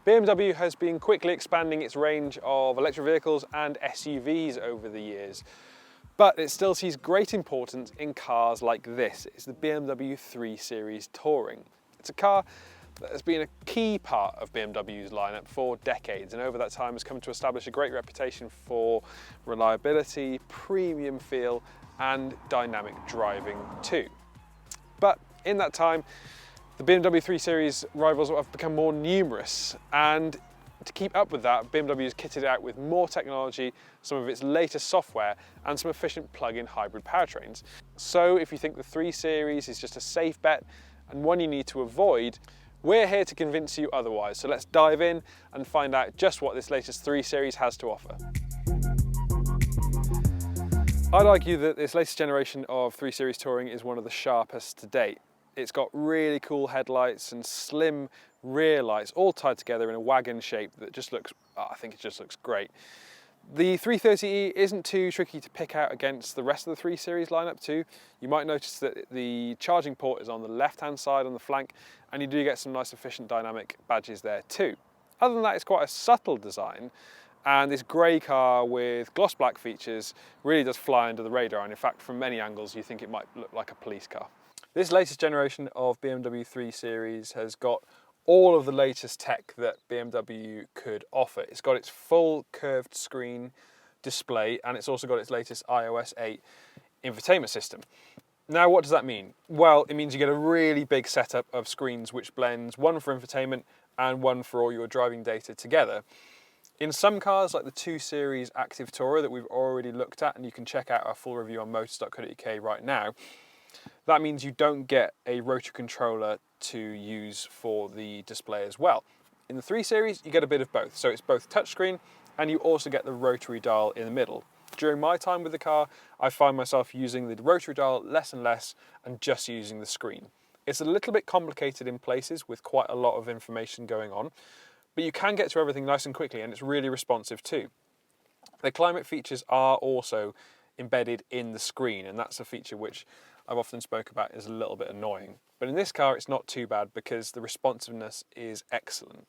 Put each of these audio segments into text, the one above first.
BMW has been quickly expanding its range of electric vehicles and SUVs over the years, but it still sees great importance in cars like this. It's the BMW 3 Series Touring. It's a car that has been a key part of BMW's lineup for decades, and over that time has come to establish a great reputation for reliability, premium feel, and dynamic driving too. But in that time, the BMW 3 Series rivals have become more numerous, and to keep up with that, BMW has kitted it out with more technology, some of its latest software, and some efficient plug-in hybrid powertrains. So if you think the 3 Series is just a safe bet and one you need to avoid, we're here to convince you otherwise. So let's dive in and find out just what this latest 3 Series has to offer. I'd argue that this latest generation of 3 Series Touring is one of the sharpest to date. It's got really cool headlights and slim rear lights all tied together in a wagon shape that just looks, I think it just looks great. The 330e isn't too tricky to pick out against the rest of the 3 Series lineup too. You might notice that the charging port is on the left-hand side on the flank, and you do get some nice efficient dynamic badges there too. Other than that, it's quite a subtle design, and this grey car with gloss black features really does fly under the radar, and in fact from many angles you think it might look like a police car. This latest generation of BMW 3 Series has got all of the latest tech that BMW could offer. It's got its full curved screen display, and it's also got its latest iOS 8 infotainment system. Now, what does that mean? Well, it means you get a really big setup of screens which blends one for infotainment and one for all your driving data together. In some cars, like the 2 Series Active Tourer that we've already looked at, and you can check out our full review on Motors.co.uk right now, that means you don't get a rotary controller to use for the display as well. In the 3 Series, you get a bit of both. So it's both touchscreen, and you also get the rotary dial in the middle. During my time with the car, I find myself using the rotary dial less and less and just using the screen. It's a little bit complicated in places with quite a lot of information going on, but you can get to everything nice and quickly, and it's really responsive too. The climate features are also embedded in the screen, and that's a feature which I've often spoke about is a little bit annoying. But in this car it's not too bad because the responsiveness is excellent.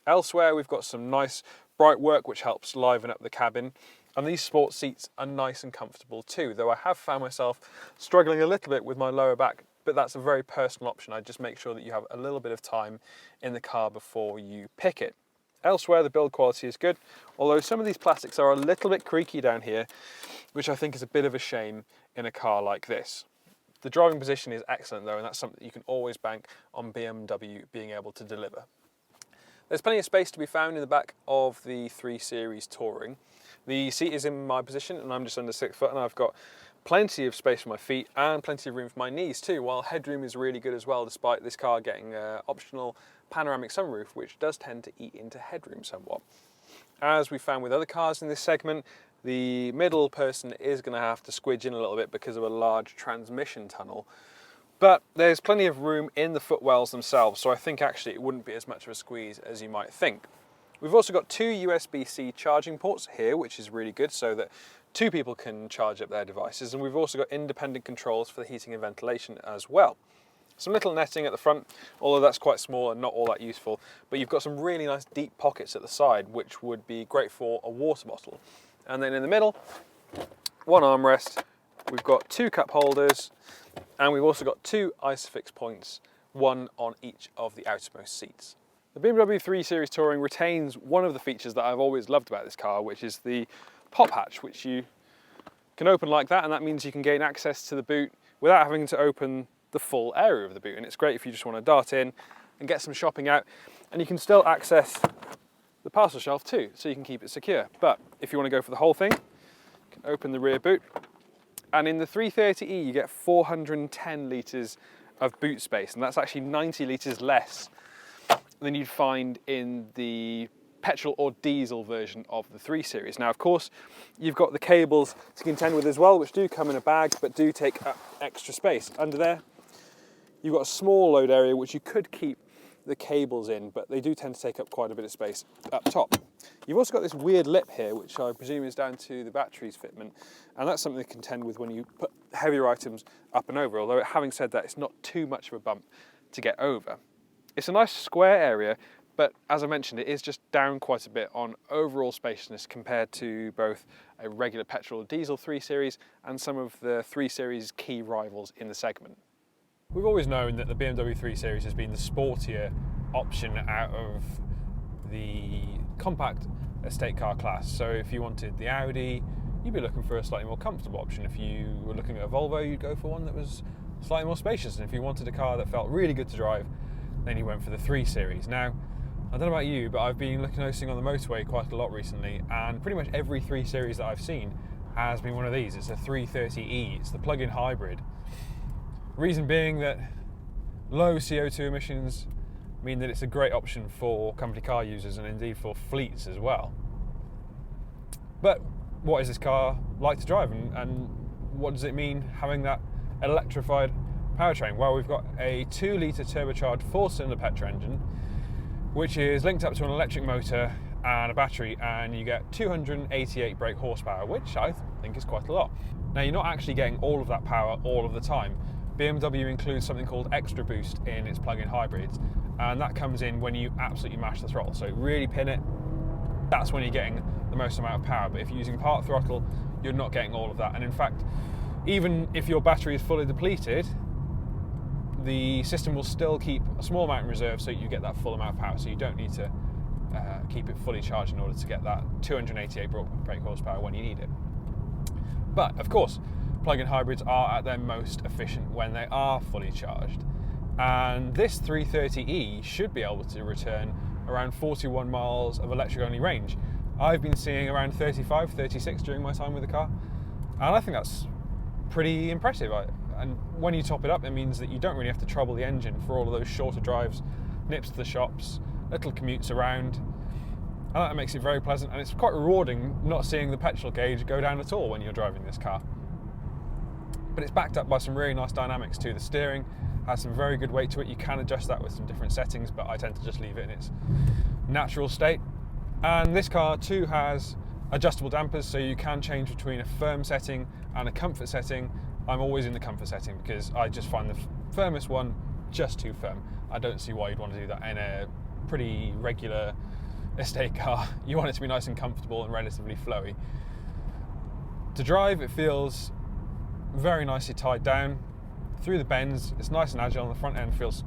Elsewhere we've got some nice bright work which helps liven up the cabin, and these sports seats are nice and comfortable too, though I have found myself struggling a little bit with my lower back, but that's a very personal option. I just make sure that you have a little bit of time in the car before you pick it. Elsewhere the build quality is good, although some of these plastics are a little bit creaky down here, which I think is a bit of a shame in a car like this. The driving position is excellent though, and that's something you can always bank on BMW being able to deliver. There's plenty of space to be found in the back of the 3 Series Touring. The seat is in my position and I'm just under 6 foot, and I've got plenty of space for my feet and plenty of room for my knees too, while headroom is really good as well, despite this car getting an optional panoramic sunroof, which does tend to eat into headroom somewhat. As we found with other cars in this segment, the middle person is going to have to squidge in a little bit because of a large transmission tunnel, but there's plenty of room in the footwells themselves, so I think actually it wouldn't be as much of a squeeze as you might think. We've also got 2 USB-C charging ports here, which is really good, so that 2 people can charge up their devices, and we've also got independent controls for the heating and ventilation as well. Some little netting at the front, although that's quite small and not all that useful, but you've got some really nice deep pockets at the side, which would be great for a water bottle. And then in the middle, 1 armrest, we've got 2 cup holders, and we've also got 2 ISOFIX points, 1 on each of the outermost seats. The BMW 3 Series Touring retains one of the features that I've always loved about this car, which is the pop hatch, which you can open like that, and that means you can gain access to the boot without having to open the full area of the boot. And it's great if you just want to dart in and get some shopping out, and you can still access the parcel shelf too, so you can keep it secure. But if you want to go for the whole thing, you can open the rear boot, and in the 330e you get 410 litres of boot space, and that's actually 90 litres less than you'd find in the petrol or diesel version of the 3 Series. Now, of course, you've got the cables to contend with as well, which do come in a bag, but do take up extra space. Under there, you've got a small load area, which you could keep the cables in, but they do tend to take up quite a bit of space up top. You've also got this weird lip here, which I presume is down to the battery's fitment, and that's something to contend with when you put heavier items up and over, although having said that, it's not too much of a bump to get over. It's a nice square area, But as I mentioned, it is just down quite a bit on overall spaciousness compared to both a regular petrol or diesel 3 Series and some of the 3 Series key rivals in the segment. We've always known that the BMW 3 Series has been the sportier option out of the compact estate car class. So if you wanted the Audi, you'd be looking for a slightly more comfortable option. If you were looking at a Volvo, you'd go for one that was slightly more spacious. And if you wanted a car that felt really good to drive, then you went for the 3 Series. Now, I don't know about you, but I've been noticing on the motorway quite a lot recently, and pretty much every 3 Series that I've seen has been one of these. It's a 330e, it's the plug-in hybrid. Reason being that low CO2 emissions mean that it's a great option for company car users and indeed for fleets as well. But what is this car like to drive, and what does it mean having that electrified powertrain? Well, we've got a 2-litre turbocharged 4-cylinder petrol engine, which is linked up to an electric motor and a battery, and you get 288 brake horsepower, which I think is quite a lot. Now, you're not actually getting all of that power all of the time. BMW includes something called extra boost in its plug-in hybrids, and that comes in when you absolutely mash the throttle. So really pin it, that's when you're getting the most amount of power. But if you're using part throttle, you're not getting all of that. And in fact, even if your battery is fully depleted, the system will still keep a small amount in reserve so you get that full amount of power. So you don't need to keep it fully charged in order to get that 288 brake horsepower when you need it. But of course, plug-in hybrids are at their most efficient when they are fully charged. And this 330e should be able to return around 41 miles of electric-only range. I've been seeing around 35, 36 during my time with the car, and I think that's pretty impressive. And when you top it up, it means that you don't really have to trouble the engine for all of those shorter drives, nips to the shops, little commutes around. And that makes it very pleasant, and it's quite rewarding not seeing the petrol gauge go down at all when you're driving this car. But it's backed up by some really nice dynamics too. The steering has some very good weight to it. You can adjust that with some different settings, but I tend to just leave it in its natural state. And this car too has adjustable dampers, so you can change between a firm setting and a comfort setting. I'm always in the comfort setting because I just find the firmest one just too firm. I don't see why you'd want to do that in a pretty regular estate car. You want it to be nice and comfortable and relatively flowy. To drive, it feels very nicely tied down through the bends. It's nice and agile, and the front end feels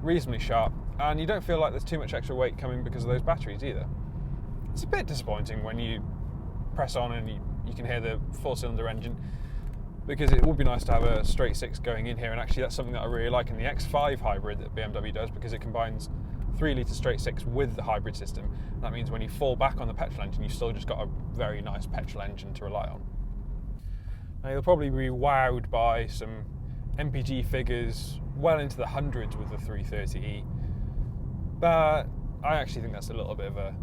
reasonably sharp, and you don't feel like there's too much extra weight coming because of those batteries either. It's a bit disappointing when you press on and you can hear the 4-cylinder engine, because it would be nice to have a straight 6 going in here, and actually that's something that I really like in the X5 hybrid that BMW does, because it combines 3-litre straight 6 with the hybrid system. That means when you fall back on the petrol engine, you've still just got a very nice petrol engine to rely on. Now, you'll probably be wowed by some MPG figures well into the hundreds with the 330e, but I actually think that's a little bit of a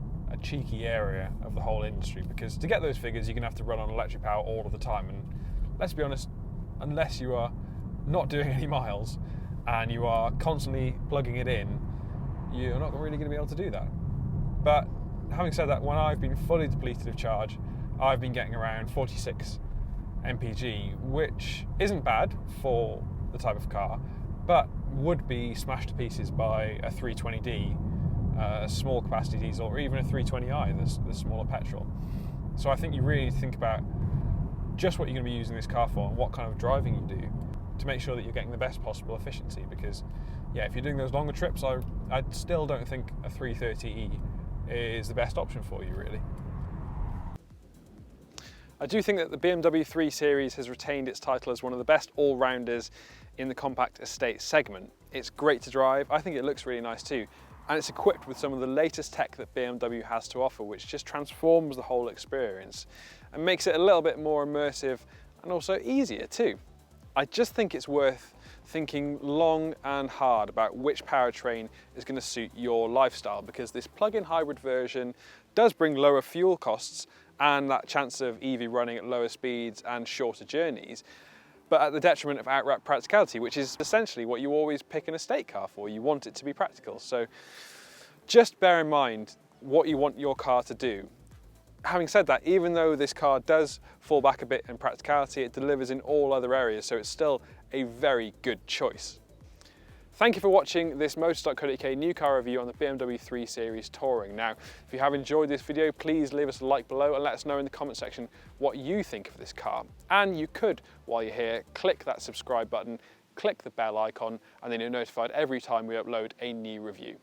cheeky area of the whole industry, because to get those figures you're going to have to run on electric power all of the time, and let's be honest, unless you are not doing any miles and you are constantly plugging it in, you're not really going to be able to do that. But having said that, when I've been fully depleted of charge, I've been getting around 46 MPG, which isn't bad for the type of car, but would be smashed to pieces by a 320d, a small capacity diesel, or even a 320i, the smaller petrol. So I think you really need to think about just what you're going to be using this car for and what kind of driving you do to make sure that you're getting the best possible efficiency. Because yeah, if you're doing those longer trips, I still don't think a 330e is the best option for you, really. I do think that the BMW 3 Series has retained its title as one of the best all-rounders in the compact estate segment. It's great to drive, I think it looks really nice too, and it's equipped with some of the latest tech that BMW has to offer, which just transforms the whole experience and makes it a little bit more immersive and also easier too. I just think it's worth thinking long and hard about which powertrain is going to suit your lifestyle, because this plug-in hybrid version does bring lower fuel costs and that chance of EV running at lower speeds and shorter journeys, but at the detriment of outright practicality, which is essentially what you always pick an estate car for. You want it to be practical. So just bear in mind what you want your car to do. Having said that, even though this car does fall back a bit in practicality, it delivers in all other areas, so it's still a very good choice. Thank you for watching this Motors.co.uk new car review on the BMW 3 Series Touring. Now, if you have enjoyed this video, please leave us a like below and let us know in the comment section what you think of this car. And you could, while you're here, click that subscribe button, click the bell icon, and then you're notified every time we upload a new review.